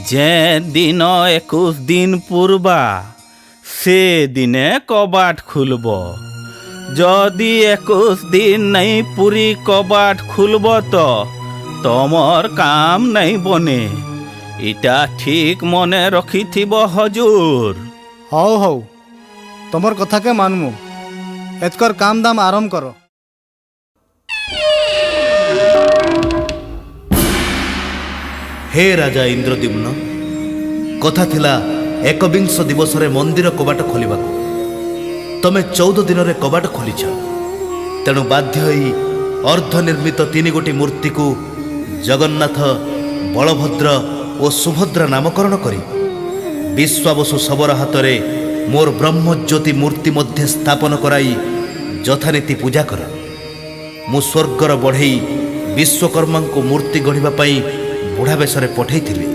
যে দিন 21 দিন পূর্বা সে দিনে কবাট খুলব। যদি 21 দিন নাই পুরি কবাট খুলব তো তোমার কাম নাই বনে। এটা ঠিক মনে রখিথিব হজুর। হও হও, তোমার কথাকে মানমু। এতকর কাম দাম আরম্ভ কর। हे राजा इंद्रद्युम्न, कथा थिला एकविंश दिवसरे मंदिर कबाट खोलिबाकू। तमे 14 दिन रे कबाट खोलिछ। तेणु बाध्य होई अर्धनिर्मित 3 गोटी मूर्ति को जगन्नाथ, बलभद्र और सुभद्रा नामकरण करी विश्वावसु सबरा हातरे मोर ब्रह्मज्योति मूर्ति मध्य स्थापन कराई यथानीति पूजा कर। मु स्वर्गर बढ़ई विश्वकर्मा को मूर्ति गढ़िबा पई बुढ़ा बेशरे पठैथिली।